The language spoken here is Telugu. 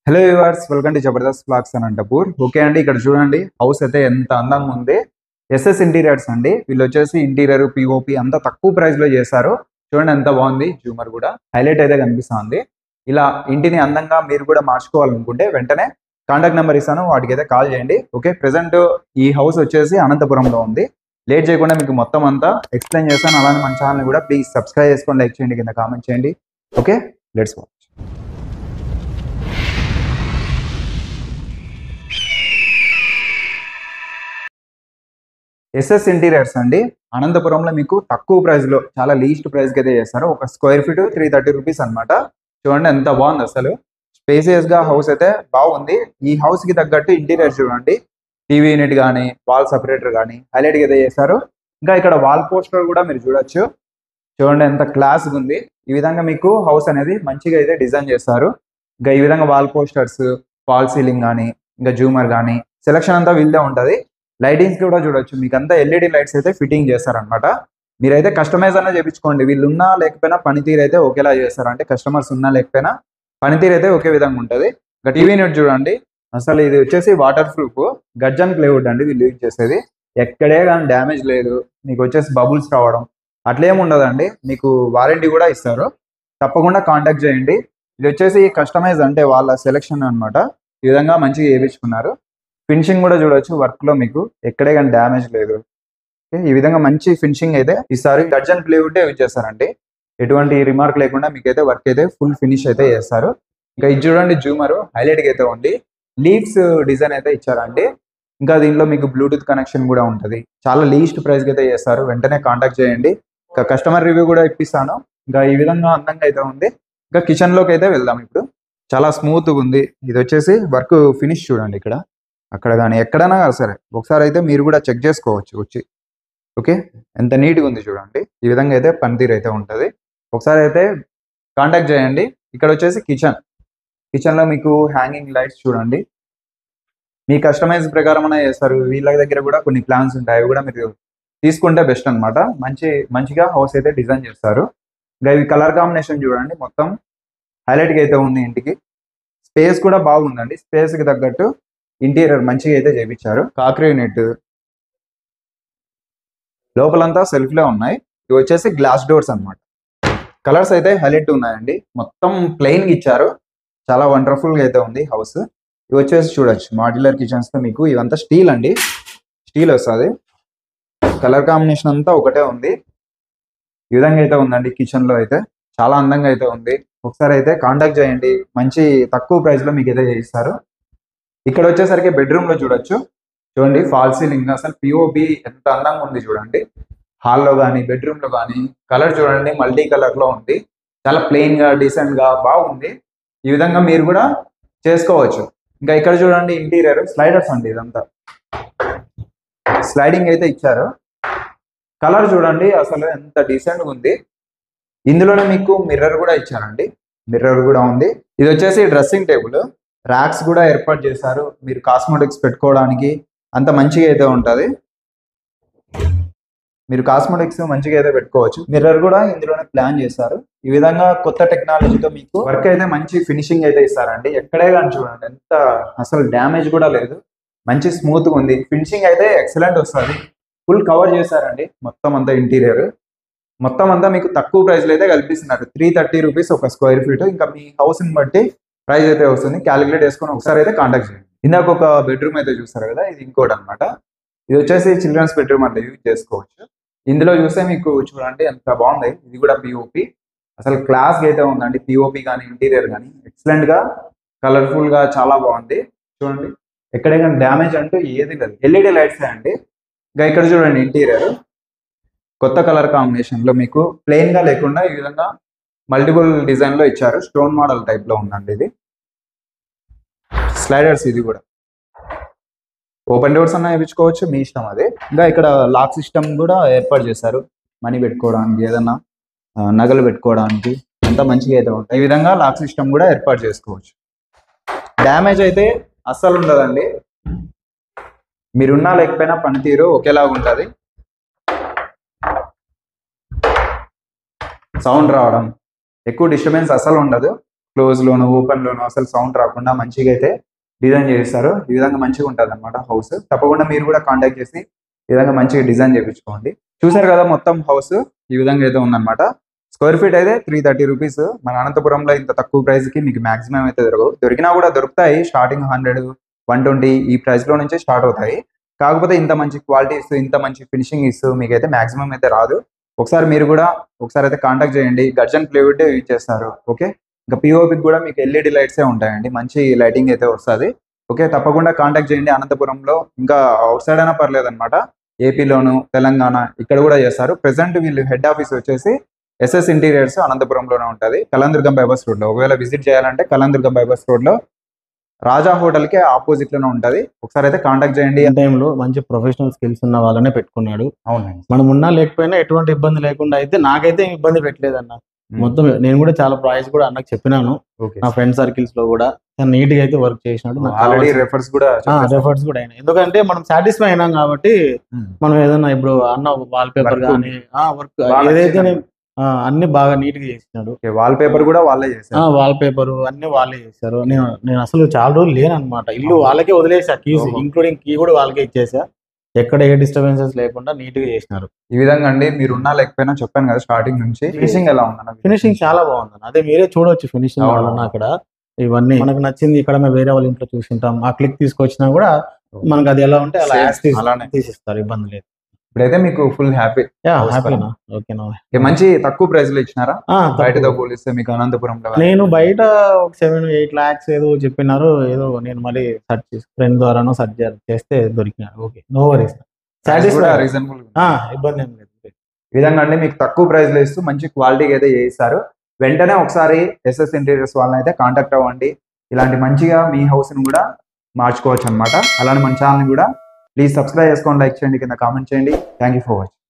Hello viewers, welcome to Jabardasth blogs Anantapur. Okay అండి, ఇక్కడ చూడండి హౌస్ అయితే ఎంత అందంగా ఉంది. ఎస్ఎస్ ఇంటీరియర్స్ అండి. వీళ్ళు వచ్చేసి ఇంటీరియర్ పిఓపి అంత తక్కువ ప్రైస్ లో చేశారు. చూడండి ఎంత బాగుంది. జూమర్ కూడా హైలైట్ అయితే కనిపిస్తుంది. ఇలా ఇంటిని అందంగా మీరు కూడా మార్చుకోవాలనుకుంటే వెంటనే కాంటాక్ట్ నెంబర్ ఇస్తాను, వాటికి అయితే కాల్ చేయండి. ఓకే, ప్రెసెంట్ ఈ హౌస్ వచ్చేసి అనంతపురంలో ఉంది. లేట్ చేయకుండా మీకు మొత్తం అంతా ఎక్స్ప్లెయిన్ చేస్తాను. అలానే మన ఛానల్ కూడా ప్లీజ్ సబ్స్క్రైబ్ చేసుకొని లైక్ చేయండి, కింద కామెంట్ చేయండి. Okay, let's watch. SS interiors అండి. అనంతపురంలో మీకు తక్కువ ప్రైస్ లో చాలా లీస్ట్ ప్రైస్ కి అయితే చేస్తారు. ఒక స్క్వేర్ ఫీట్ 330 రూపీస్ అనమాట. చూడండి ఎంత బాగుంది. అసలు స్పేసియస్ గా హౌస్ అయితే బాగుంది. ఈ హౌస్ కి తగ్గట్టు ఇంటీరియర్ చూడండి. టీవీ యూనిట్ కానీ వాల్ సపరేటర్ కానీ హైలైట్ గా అయితే చేస్తారు. ఇంకా ఇక్కడ వాల్ పోస్టర్ కూడా మీరు చూడొచ్చు. చూడండి ఎంత క్లాస్ ఉంది. ఈ విధంగా మీకు హౌస్ అనేది మంచిగా అయితే డిజైన్ చేస్తారు. ఇంకా ఈ విధంగా వాల్ పోస్టర్స్, ఫాల్ సీలింగ్ కానీ ఇంకా జూమర్ కానీ సెలక్షన్ అంతా వీళ్ళదే ఉంటుంది. లైటింగ్స్ కూడా చూడొచ్చు. మీకు అంతా ఎల్ఈడి లైట్స్ అయితే ఫిట్టింగ్ చేస్తారనమాట. మీరైతే కస్టమైజ్ అన్న చేయించుకోండి. వీళ్ళు ఉన్నా లేకపోయినా పనితీరు అయితే ఒకేలా చేస్తారు. అంటే కస్టమర్స్ ఉన్నా లేకపోయినా పనితీరు అయితే ఒకే విధంగా ఉంటుంది. ఇంకా టీవీ యూనిట్ చూడండి. అసలు ఇది వచ్చేసి వాటర్ ప్రూఫ్ గర్జన్ ప్లేవుడ్ అండి వీళ్ళు యూజ్ చేసేది. ఎక్కడే కానీ డ్యామేజ్ లేదు. మీకు వచ్చేసి బబుల్స్ రావడం అట్లేమి ఉండదండి. మీకు వారంటీ కూడా ఇస్తారు. తప్పకుండా కాంటాక్ట్ చేయండి. ఇది వచ్చేసి కస్టమైజ్ అంటే వాళ్ళ సెలెక్షన్ అనమాట. ఈ విధంగా మంచిగా చేయించుకున్నారు. ఫినిషింగ్ కూడా చూడొచ్చు. వర్క్ లో మీకు ఎక్కడే కానీ డ్యామేజ్ లేదు. ఈ విధంగా మంచి ఫినిషింగ్ అయితే ఈసారి గర్జన్ ప్లేవుడ్ యూజ్ చేస్తారండి. ఎటువంటి రిమార్క్ లేకుండా మీకైతే వర్క్ అయితే ఫుల్ ఫినిష్ అయితే చేస్తారు. ఇంకా ఇది చూడండి జూమర్ హైలైట్ గా అయితే ఉంది. లీవ్స్ డిజైన్ అయితే ఇచ్చారండి. ఇంకా దీంట్లో మీకు బ్లూటూత్ కనెక్షన్ కూడా ఉంటుంది. చాలా లీస్ట్ ప్రైస్ కి అయితే చేస్తారు. వెంటనే కాంటాక్ట్ చేయండి. ఇంకా కస్టమర్ రివ్యూ కూడా ఇప్పిస్తాను. ఇంకా ఈ విధంగా అందంగా అయితే ఉంది. ఇంకా కిచెన్ లోకి అయితే వెళ్దాం. ఇప్పుడు చాలా స్మూత్ గా ఉంది. ఇది వచ్చేసి వర్క్ ఫినిష్ చూడండి. ఇక్కడ అక్కడ కానీ ఎక్కడైనా సరే ఒకసారి అయితే మీరు కూడా చెక్ చేసుకోవచ్చు వచ్చి. ఓకే, ఎంత నీట్గా ఉంది చూడండి. ఈ విధంగా అయితే పనితీరు అయితే ఉంటుంది. ఒకసారి అయితే కాంటాక్ట్ చేయండి. ఇక్కడ వచ్చేసి కిచెన్లో మీకు హ్యాంగింగ్ లైట్స్ చూడండి. మీ కస్టమైజ్ ప్రకారం చేస్తారు. వీళ్ళ దగ్గర కూడా కొన్ని ప్లాన్స్ ఉంటాయి. అవి కూడా మీరు తీసుకుంటే బెస్ట్ అనమాట. మంచిగా హౌస్ అయితే డిజైన్ చేస్తారు. ఇంకా ఇవి కలర్ కాంబినేషన్ చూడండి. మొత్తం హైలైట్గా అయితే ఉంది. ఇంటికి స్పేస్ కూడా బాగుందండి. స్పేస్కి తగ్గట్టు ఇంటీరియర్ మంచిగా అయితే చేయించారు. కాక్రీ యూనిట్ లోపలంతా సెల్ఫ్ లో ఉన్నాయి. ఇవి వచ్చేసి గ్లాస్ డోర్స్ అన్నమాట. కలర్స్ అయితే హైలైట్ ఉన్నాయండి. మొత్తం ప్లెయిన్ గా ఇచ్చారు. చాలా వండర్ఫుల్ గా అయితే ఉంది హౌస్. ఇవి వచ్చేసి చూడొచ్చు మాడ్యులర్ కిచెన్స్ తో మీకు ఇవంతా స్టీల్ అండి. స్టీల్ వస్తుంది. కలర్ కాంబినేషన్ అంతా ఒకటే ఉంది. ఈ విధంగా అయితే ఉందండి. కిచెన్ లో అయితే చాలా అందంగా అయితే ఉంది. ఒకసారి అయితే కాంటాక్ట్ చేయండి. మంచి తక్కువ ప్రైస్ లో మీకు అయితే చేయిస్తారు. ఇక్కడ వచ్చేసరికి బెడ్రూమ్ లో చూడొచ్చు. చూడండి ఫాల్ సీలింగ్ అసలు పిఓపి ఎంత అందంగా ఉంది చూడండి. హాల్లో కానీ బెడ్రూమ్ లో కానీ కలర్ చూడండి మల్టీ కలర్ లో ఉంది. చాలా ప్లెయిన్ గా డీసెంట్ గా బాగుంది. ఈ విధంగా మీరు కూడా చేసుకోవచ్చు. ఇంకా ఇక్కడ చూడండి ఇంటీరియర్ స్లైడర్స్ అండి. ఇదంతా స్లైడింగ్ అయితే ఇచ్చారు. కలర్ చూడండి అసలు ఎంత డీసెంట్ గా ఉంది. ఇందులోనే మీకు మిర్రర్ కూడా ఇచ్చారండి. మిర్రర్ కూడా ఉంది. ఇది వచ్చేసి డ్రెస్సింగ్ టేబుల్. ర్యాక్స్ కూడా ఏర్పాటు చేశారు. మీరు కాస్మెటిక్స్ పెట్టుకోవడానికి అంత మంచిగా అయితే ఉంటుంది. మీరు కాస్మెటిక్స్ మంచిగా అయితే పెట్టుకోవచ్చు. మిర్రర్ కూడా ఇందులోనే ప్లాన్ చేశారు. ఈ విధంగా కొత్త టెక్నాలజీతో మీకు వర్క్ అయితే మంచి ఫినిషింగ్ అయితే ఇస్తారండి. ఎక్కడే కానీ చూడండి ఎంత అసలు డ్యామేజ్ కూడా లేదు. మంచి స్మూత్ గా ఉంది. ఫినిషింగ్ అయితే ఎక్సలెంట్ వస్తుంది. ఫుల్ కవర్ చేశారండి మొత్తం అంతా ఇంటీరియర్. మొత్తం అంతా మీకు తక్కువ ప్రైస్ లో అయితే కల్పిస్తున్నారు. 330 రూపీస్ ఒక స్క్వేర్ ఫీట్. ఇంకా మీ హౌస్ ని బట్టి ప్రైస్ అయితే వస్తుంది. క్యాలిక్యులేట్ చేసుకొని ఒకసారి అయితే కాంటాక్ట్ చేయండి. ఇందాక ఒక బెడ్రూమ్ అయితే చూస్తారు కదా, ఇది ఇంకోటి అనమాట. ఇది వచ్చేసి చిల్డ్రన్స్ బెడ్రూమ్ అంటే యూజ్ చేసుకోవచ్చు. ఇందులో చూస్తే మీకు చూడండి ఎంత బాగుంది. ఇది కూడా పిఓపి. అసలు క్లాస్ అయితే ఉందండి. పిఓపి కానీ ఇంటీరియర్ కానీ ఎక్సలెంట్ గా కలర్ఫుల్ గా చాలా బాగుంది. చూడండి ఎక్కడైనా డ్యామేజ్ అంటూ ఏది లేదు. ఎల్ఈడి లైట్స్ అండి. ఇంకా ఇక్కడ చూడండి ఇంటీరియర్ కొత్త కలర్ కాంబినేషన్ లో మీకు ప్లెయిన్ గా లేకుండా ఈ విధంగా మల్టిపుల్ డిజైన్ లో ఇచ్చారు. స్టోన్ మోడల్ టైప్ లో ఉందండి ఇది. స్లైడర్స్ ఇది కూడా ఓపెన్ డోర్స్ అన్న వేయించుకోవచ్చు, మీ ఇష్టం అది. ఇంకా ఇక్కడ లాక్ సిస్టమ్ కూడా ఏర్పాటు చేశారు. మనీ పెట్టుకోవడానికి, ఏదన్నా నగలు పెట్టుకోవడానికి అంతా మంచిగా అయితే ఉంటాయి. ఈ విధంగా లాక్ సిస్టమ్ కూడా ఏర్పాటు చేసుకోవచ్చు. డ్యామేజ్ అయితే అస్సలు ఉండదండి. మీరున్నా లేకపోయినా పనితీరు ఒకేలాగా ఉంటుంది. సౌండ్ రావడం ఎక్కువ డిస్టర్బెన్స్ అస్సలు ఉండదు. క్లోజ్ లోను ఓపెన్ లోను అసలు సౌండ్ రాకుండా మంచిగా అయితే డిజైన్ చేస్తారు. ఈ విధంగా మంచిగా ఉంటుంది అనమాట హౌస్. తప్పకుండా మీరు కూడా కాంటాక్ట్ చేసి ఈ విధంగా మంచిగా డిజైన్ చేయించుకోండి. చూసారు కదా మొత్తం హౌస్ ఈ విధంగా అయితే ఉందన్నమాట. స్క్వేర్ ఫీట్ అయితే 330 రూపీస్. మన అనంతపురంలో ఇంత తక్కువ ప్రైస్ కి మీకు మాక్సిమం అయితే దొరికినా కూడా దొరుకుతాయి. స్టార్టింగ్ 100, 120 ఈ ప్రైస్ లో నుంచి స్టార్ట్ అవుతాయి. కాకపోతే ఇంత మంచి క్వాలిటీ ఇస్తూ ఇంత మంచి ఫినిషింగ్ ఇస్తూ మీకైతే మాక్సిమం అయితే రాదు. ఒకసారి మీరు కూడా ఒకసారి అయితే కాంటాక్ట్ చేయండి. గర్జన్ ప్లైవుడ్ యూజ్ చేస్తారు. ఓకే, ఇంకా పిఓపికి కూడా మీకు ఎల్ఈడి లైట్సే ఉంటాయండి. మంచి లైటింగ్ అయితే వస్తుంది. ఓకే, తప్పకుండా కాంటాక్ట్ చేయండి. అనంతపురంలో ఇంకా అవుట్ సైడ్ అయినా పర్లేదు అనమాట. ఏపీలోను తెలంగాణ ఇక్కడ కూడా చేస్తారు. ప్రెసెంట్ వీళ్ళు హెడ్ ఆఫీస్ వచ్చేసి ఎస్ఎస్ ఇంటీరియర్స్ అనంతపురంలోనే ఉంటుంది, కళాందుర్గం బైపాస్ రోడ్ లో. ఒకవేళ విజిట్ చేయాలంటే కళాందుర్గం బైపాస్ రోడ్ లో రాజా హోటల్ కి ఆపోజిట్ లోనే ఉంటది. ఒకసారి అయితే కాంటాక్ట్ చేయండి. టైంలో మంచి ప్రొఫెషనల్ స్కిల్స్ ఉన్న వాళ్ళనే పెట్టుకున్నాడు. అవునండి, మనం ఉన్నా లేకపోయినా ఎటువంటి ఇబ్బంది లేకుండా అయితే నాకైతే ఇబ్బంది పెట్టలేదన్న. మొత్తం నేను కూడా చాలా ప్రైస్ కూడా అన్నకు చెప్పినాను. నా ఫ్రెండ్ సర్కిల్స్ లో కూడా నీట్ గా అయితే వర్క్ చేసినాడు. ఆల్రెడీ రెఫర్స్ కూడా అయినాయి. ఎందుకంటే మనం సాటిస్ఫై అయినాం కాబట్టి మనం ఏదన్నా ఇప్పుడు అన్న వాల్ పేపర్ కానీ వర్క్ ఏదైతే అన్ని బాగా నీట్ గా చేసినాడు. వాల్ పేపర్ కూడా వాళ్ళే చేశారు. వాల్ పేపర్ అన్ని వాళ్ళే చేశారు. నేను అసలు చాలా రోజులు లేనమాట. ఇల్లు వాళ్ళకే వదిలేసా, కీస్ ఇంక్లూడింగ్ కీ కూడా వాళ్ళకే ఇచ్చేసా. ఎక్కడ ఏ డిస్టర్బెన్సెస్ లేకుండా నీట్ గా చేసినారు. ఈ విధంగా అండి, మీరు ఉన్నా లేకపోయినా చెప్పాను కదా స్టార్టింగ్ నుంచి. ఫినిషింగ్ ఎలా ఉందన్న? ఫినిషింగ్ చాలా బాగుంది. అదే మీరే చూడవచ్చు ఫినిషింగ్ వాళ్ళన్న. అక్కడ ఇవన్నీ మనకు నచ్చింది. ఇక్కడ మేము వేరే వాళ్ళ ఇంట్లో చూసింటాం, ఆ క్లిక్ తీసుకొచ్చినా కూడా మనకు అది ఎలా ఉంటే అలా తీసిస్తారు. ఇబ్బంది లేదు. ఇప్పుడైతే మీకు ఫుల్ హ్యాపీ. మంచి తక్కువ ప్రైస్ లో ఇచ్చినారా బయటతో పోలిస్తే మీకు అనంతపురంలో? నేను బయట ఒక 7-8 lakhs ఏదో చెప్పినారు. ఏదో నేను మళ్ళీ సెర్చ్ చేసి ఫ్రెండ్ ద్వారానో సెర్చ్ చేస్తే దొరికినారు. ఓకే, నో వరీస్, రీజనబుల్, ఇబ్బంది ఏం లేదు. ఈ విధంగా అండి మీకు తక్కువ ప్రైస్ లో ఇస్తూ మంచి క్వాలిటీకి అయితే చేయిస్తారు. వెంటనే ఒకసారి ఎస్ఎస్ ఇంటీరియర్స్ వాళ్ళని అయితే కాంటాక్ట్ అవ్వండి. ఇలాంటి మంచిగా మీ హౌస్ ని కూడా మార్చుకోవచ్చు అనమాట. అలానే మన ఛానల్ కూడా ప్లీజ్ సబ్స్క్రైబ్ చేసుకోండి, లైక్ చేయండి, కింద కామెంట్ చేయండి. Thank you for watching.